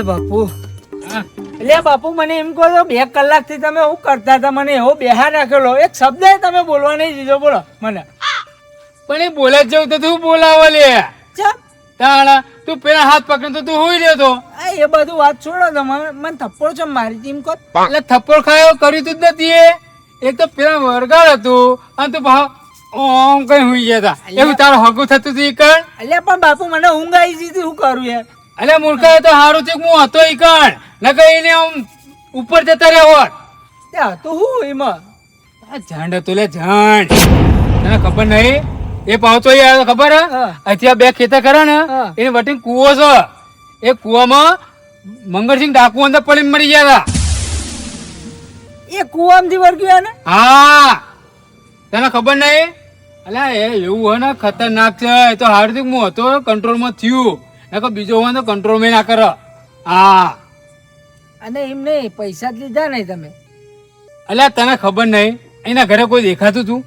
બાપુ એટલે બાપુ મને એમ કહો છો 2 કલાકથી તમે શું કરતા હતા? મને એવો બેહાર રાખેલો, એક શબ્દ તમે બોલવા નહીં દીધો. બોલો મને. પણ એ બોલે જ જવું તો તું બોલાવો લે. તાણા તું પેલા હાથ પકડતો તું હોઈ રહ્યો તો. એ બધું વાત છોડો તો મને થપ્પડ ચમ મારી તીમ કહો. એટલે થપ્પડ ખાયો કર્યું તું જ નથી. એક તો પેલા વરગાડ હતું અને તું ભાવ ઓમ કઈ હોઈ ગયા હતા. એવું તારું હગું થતું હતું ઈકણ. એટલે પણ બાપુ મને ઊંઘ આવી ગઈ હતી, શું કરું યાર? એટલે મૂર્ખા તો હારું છે હું હતો ઈકણ ન કઈને આમ ઉપર જતા રહ્યા હોત. ત્યાં તો હું એમાં ઝાંડ હતું લે ઝાંડ. તને ખબર નહીં એ પહોંચો યાર ખબર હે? અત્યારે 2 ખેતર ખરા ને એને વટીને કૂવો છે. એ કૂવામાં મંગળસિંહ ડાકુ અંદર પડીને મરી ગયા હતા. એ કુવામાંથી વર્ગ્યું ને? હા તને ખબર નહીં? અલ્યા એ એવું હોય ને ખતરનાક છે. એ તો હાર્દિક હું હતો કંટ્રોલમાં થયું ને બીજો હોય તો કંટ્રોલમાં ના કરે. હા અને એમ નહીં પૈસા જ લીધા નહીં તમે? અલ્યા તને ખબર નહીં એના ઘરે કોઈ દેખાતું તું?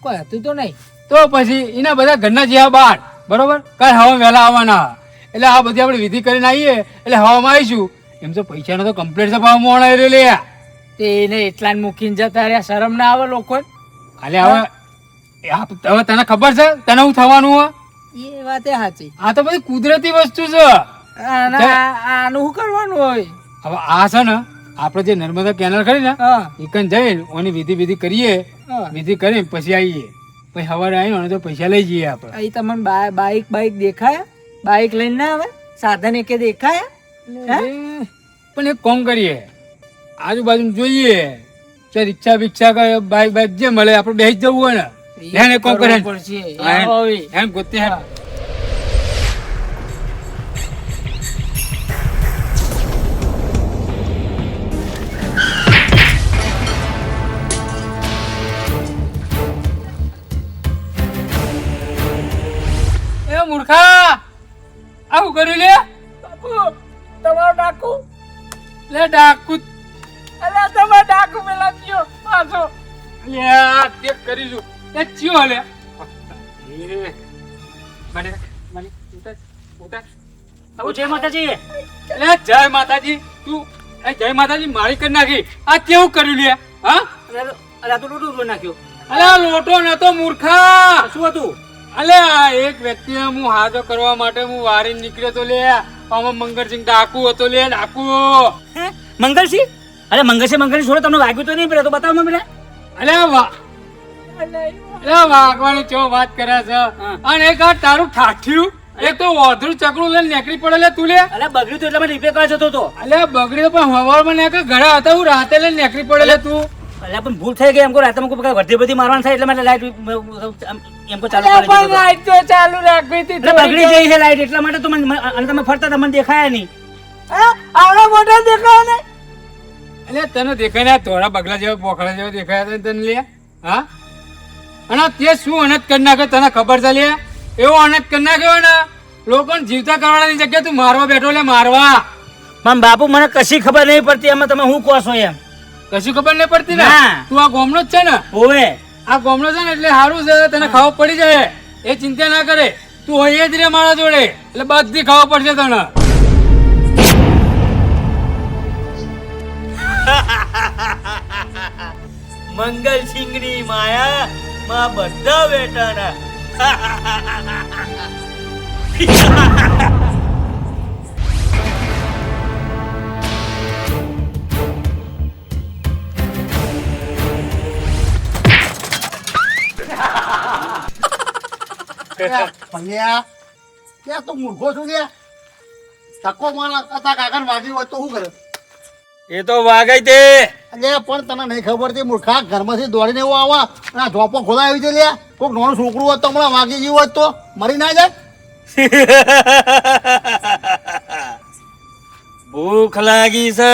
કોઈ હતું તો નહીં. તો પછી એના બધા ઘરના જ્યાં બાર બરોબર કાલ હવા વહેલા આવવાના. એટલે આ બધી આપણે વિધિ કરીને આવીએ એટલે હવામાં આવીશું. એમ તો પૈસાનો તો કમ્પ્લીટ છે ભાવ મોણ આવી લે. તે એને એટલા મૂકીને જતા રહ્યા, શરમ ના આવે લોકો? અલે હવે તને ખબર છે તને શું થવાનું હોય? એ વાત સાચી. આ તો બધી કુદરતી વસ્તુ છે. આનું શું કરવાનું હોય? હવે આ છે ને આપણે જે નર્મદા કેનાલ ખરી ને એકન જઈને ઓની વિધિ કરીએ. વિધિ કરીને પછી આવીએ. પછી સવારે આવીને તો પૈસા લઈ જઈએ આપણે. અહીં તમને બાઈક દેખાયા? બાઈક લઈને ના આવે? સાધન એકે દેખાયા? પણ એક કામ કરીએ આજુબાજુ જોઈએ રિક્ષા બિક્ષા બાઈક જે મળે આપણે બેસી જવું હોય ને કોમ કરે એમ ગોતે. એ મૂર્ખા આવું કર્યું લે? બાપુ તમારો ડાકુ લે ડાકુ. અલ્યા તમારો ડાકુ પેલા થયો પાછો. લ્યા તે કરીશું એ ચિયો લે. જય માતાજી. લે જય માતાજી. તું જય માતાજી મારી કરી નાખી. આ કેવું કર્યું લે? હા અલ્યા તો લોટો નાખ્યો. અલ્યા લોટો નતો મૂર્ખા. શું હતું? અલ્યા એક વ્યક્તિને હું હાજો કરવા માટે હું વારી નીકળ્યો તો લે. આમાં મંગળસિંહ ડાકુ હતો લે. ડાકુ મંગળસિંહ? અરે મંગળસિંહ છોડો, તમને વાગ્યું તો નહીં પેલા તો બતાવો મને. અલ્યા વાગવાની ચો વાત કરે છે. અને એક આ તારું ઠાઠ્યું એક તો ઓધરું ચકડું લઈને નીકળી પડે લે તું લે. અલ્યા બગડ્યું તો એટલે મને રિપેર કરવા જતો હતો. અલ્યા બગડ્યો પણ હવારમાં ને ઘરે હતા હું રાતે લઈને નીકળી પડે લે તું. અલ્યા પણ ભૂલ થઈ ગઈ. એમ કો રાતે વર્ધી બધી મારવાનું થાય એટલે મને લાઈટ એમ કો ચાલુ કરી પણ લાઈટ તો ચાલુ રાખવી હતી. બગડી ગઈ છે લાઈટ એટલા માટે તો મને અને તમે ફરતા તમને દેખાયા નહીં. આવડા મોટા દેખાય ને? અલ્યા તને દેખાય ને થોડા બગલા જેવા પોખડા જેવા દેખાયા તને લે. હા અને તે શું અનત કરી નાખ્યો તને ખબર છે લે? એવો અનત કરી નાખ્યો ને લોકોને જીવતા કરવાની જગ્યાએ તું મારવા બેઠો લે. મારવા પણ બાપુ મને કશી ખબર નહીં પડતી એમાં તમે શું કહો છો? એમ કશું ખબર નહીં પડતી ને? તું આ ગોમનો જ છે ને? ઓવે આ ગોમનો છે ને એટલે સારું છે. તને ખાવા પડી જાય એ ચિંતા ના કરે. તું હોય જ રે મારા જોડે એટલે બધી ખાવા પડશે તને. મંગળસિંહની માયા માં બધા બેટાના. તો મૂર્ખો છું કે ધક્કો મારા કાકા વાગી હોય તો શું કરે? એ તો વાગઈ તે. અલ્યા પણ તને નહીં ખબર હતી મૂર્ખા ઘરમાંથી દોડીને એવું આવા અને ઝોપો ખોલાવી આવી છે લ્યા. કોઈક નાનું છોકરું હોત તો હમણાં વાગી ગયું હોત તો મરી ના જાય. ભૂખ લાગી છે.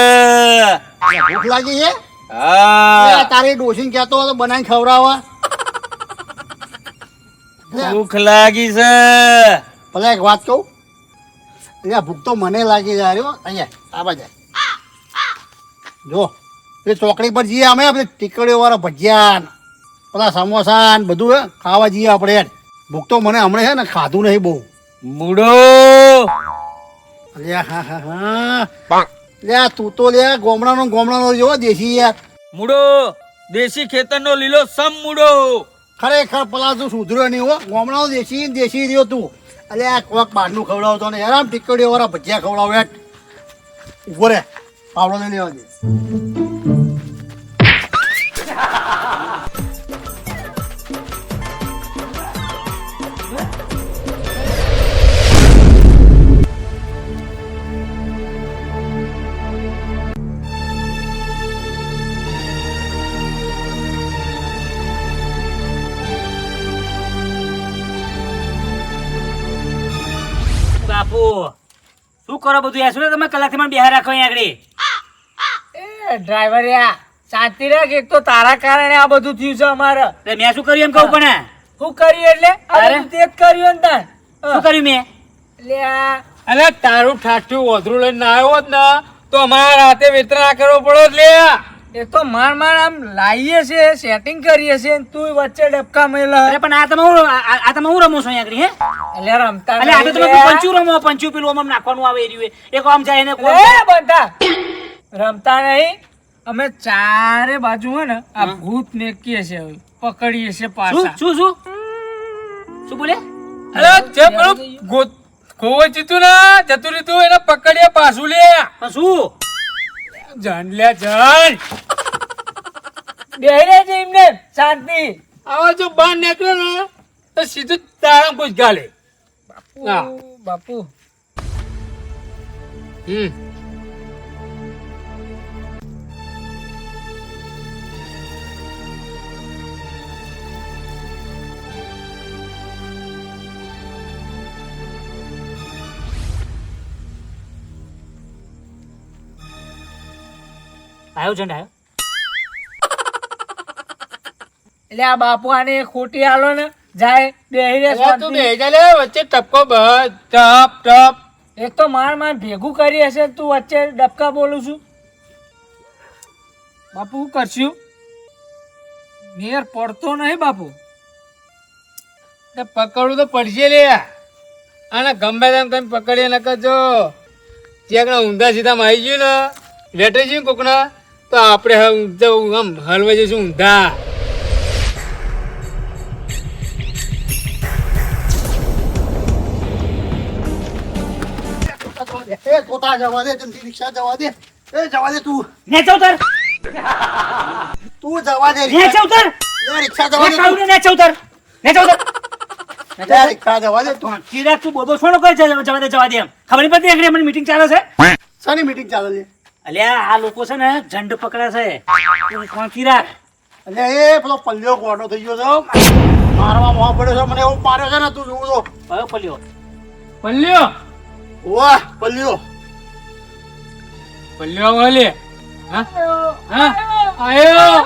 ભૂખ લાગી છે? લે, તારી ડોશીને કહેતો હતો બનાવીને ખવડાવવા. લે, ભૂખ લાગી છે. ભલા એક વાત કહું, એટલે ભૂખ તો મને લાગી જાય રહ્યો. અહીંયા આ બાજુ જો એ ચોકડી પર જઈએ અમે આપણે ટીકડીઓ વાળા ભજીયા ને પેલા સમોસા ને બધું હે ખાવા જઈએ આપણે યાર. ભૂખ તો મને હમણાં છે ને ખાધું નહીં બહુ. મૂડો લે હા હા હા લે તું તો લે ગોમડાનો જો દેશી યાર. મૂડો દેશી ખેતરનો લીલો સમ મૂડો. ખરેખર પેલા તું સુધર્યો નહીં હો. ગોમડાનો દેશી રહ્યો તું. અલે આ કોક બહારનું ખવડાવતો ને યાર. આમ ટીકડીઓ વાળા ભજીયા ખવડાવે યાર. ઉભો રે પાવડો લઈ લેવા દે. બાપુ શું કરો બધું યાર? શું તમે કલાકથી મને બેહાર રાખો અહીંયા આગળ? એ ડ્રાઈવર યા શાંતિ રાખ. એક તો તારા કારણે આ બધું થયું છે અમારે. એટલે મેં શું કર્યું એમ કહું પણ? શું કર્યું એટલે આ અરે. બધું તે જ કર્યું ને તાન. શું કર્યું મેં? એટલે આ અલે તારું ઠાઠું ઓધરું લઈને ના આવ્યો જ ને તો અમારા રાતે વેતરા ના કરવો પડો જ લે. એ તો માર આમ લાવીએ છે સેટિંગ કરીએ છે ને તું વચ્ચે ડબકા મેલ. અરે પણ આ તમે હું રમો છો અહીંયા આગળ? હે એટલે રમતા એટલે આ તો નહીં તમે લે. પંચું રમો. પંચું પેલું આમ નાખવાનું આવે એ રહ્યું. એક આમ જાય ને એક આમ એ જાય. બધા રમતા નહીં. અમે ચારે બાજુ હે ને આ ભૂત મેકીએ છે હવે. પકડીએ છે શું પાછા. શું શું શું બોલે? અલે જે પેલું ખોવો જીતું ને જતું રીતું એને પકડીએ પાછું લે. પણ શું? જાન લે જાન. બેહી રહેજે એમને શાંતિ. આવા જો બહાર નીકળે ને તો સીધું તારા પૂછ ગાલે. હા. બાપુ હમ આવ્યો ઝંડ આવ્યો. એટલે આ બાપુ આને ખોટી આલો ને જાય બેહી રહે અરે તું શાંતિ. બે જા લે વચ્ચે ટપકો બસ ટપ ટપ. એક તો માર ભેગું કરી હશે તું વચ્ચે ડબકા બોલું છું. બાપુ શું કરશું? મેર પડતો નહીં બાપુ. તે પકડવું તો પડશે લે. આને ગમે તેમ કઈ પકડીએ નકર જો ત્યાં ઊંધા સીધા આવી ગયું ને લેટે જઈએ કોકના તો આપણે આમ હલવા જઈશું ઊંધા. એ તોતા જવા દે. જલ્દી રિક્ષા જવા દે. એ જવા દે તું. નેચે ઉતર. તું જવા દે. નેચે ઉતર. એ રિક્ષા જવા દે તું. નેચે ઉતર. નેચે ઉતર. એ રિક્ષા જવા દે તું. ચિરાગ તું બોલો છો ને કોઈ જવા દે એમ ખબર નહીં પડતી? આગળ મીટિંગ ચાલે છે. શાની મીટિંગ ચાલે છે? અલ્યા આ લોકો છે ને ઝંડ પકડે છે. કોણ ચિરાગ? એટલે એ પેલો પલ્લ્યો ગોડો થઈ ગયો છે. મારવા મોહ પડ્યો છે મને. એવું માર્યો છે ને તું જોવું તો. કયો પલ્યો? પલ્લ્યો વાહ પલ્લ્યો. પલ્લ્યો વાલે. હા હા આયો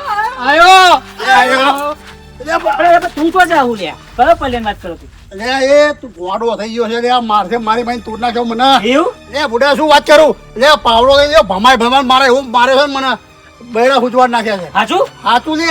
આયો આયો. એટલે તું તો જાવું લ્યા. કયો પલ્યાની વાત કરો તું? એટલે એ તું ગોડો થઈ ગયો છે. એટલે આ મારશે મારી ભાઈ તોડ નાખ્યો મને. એવું? લે બુડા શું વાત કરું. લે પાવડો લઈ લ્યો ભમાય મારે એવું મારે છે ને મને બૈડા હુજવાડ નાખ્યા છે. હાચું? હાચું લે.